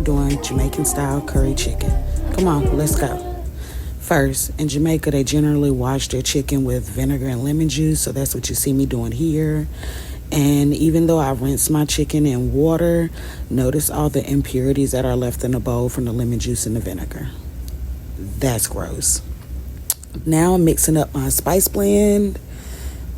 we're doing Jamaican style curry chicken. Come on, let's go. First, in Jamaica, they generally wash their chicken with vinegar and lemon juice, so that's what you see me doing here. And even though I rinse my chicken in water, notice all the impurities that are left in the bowl from the lemon juice and the vinegar. That's gross. Now I'm mixing up my spice blend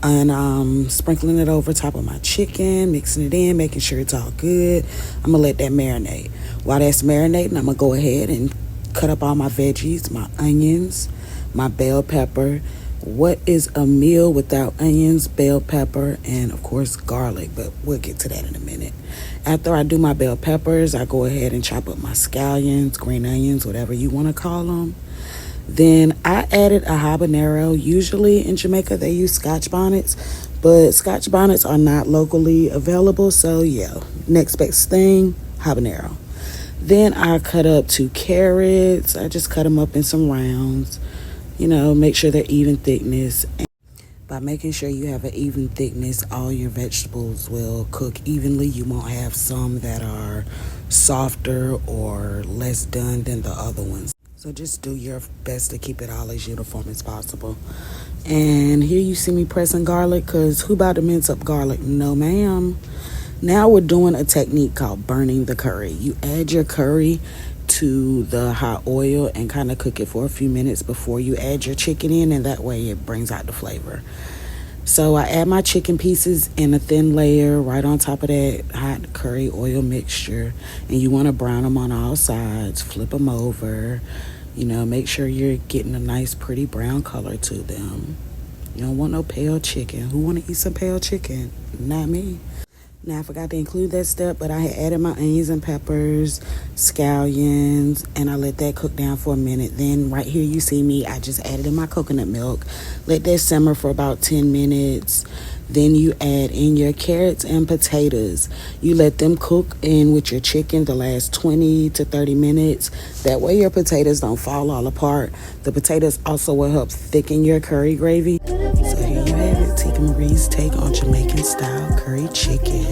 and sprinkling it over top of my chicken, mixing it in, making sure it's all good. I'm gonna let that marinate. While that's marinating, I'm gonna go ahead and cut up all my veggies, my onions, my bell pepper. What is a meal without onions, bell pepper, and of course garlic? But we'll get to that in a minute. After I do my bell peppers, I go ahead and chop up my scallions, green onions, whatever you want to call them. Then I added a habanero. Usually in Jamaica they use Scotch bonnets, but Scotch bonnets are not locally available. So yeah, next best thing, habanero. Then I cut up 2 carrots. I just cut them up in some rounds. Make sure they're even thickness. And by making sure you have an even thickness, all your vegetables will cook evenly. You won't have some that are softer or less done than the other ones. So just do your best to keep it all as uniform as possible. And here you see me pressing garlic, because who about to mince up garlic? No, ma'am. Now we're doing a technique called burning the curry. You add your curry to the hot oil and kind of cook it for a few minutes before you add your chicken in, and that way it brings out the flavor. So I add my chicken pieces in a thin layer right on top of that hot curry oil mixture, and you want to brown them on all sides. Flip them over, make sure you're getting a nice pretty brown color to them. You don't want no pale chicken. Who want to eat some pale chicken? Not me. Now, I forgot to include that step, but I had added my onions and peppers, scallions, and I let that cook down for a minute. Then right here you see me, I just added in my coconut milk. Let that simmer for about 10 minutes. Then you add in your carrots and potatoes. You let them cook in with your chicken the last 20 to 30 minutes. That way your potatoes don't fall all apart. The potatoes also will help thicken your curry gravy. So here you have it, Tika Marie's take on Jamaican style curry chicken.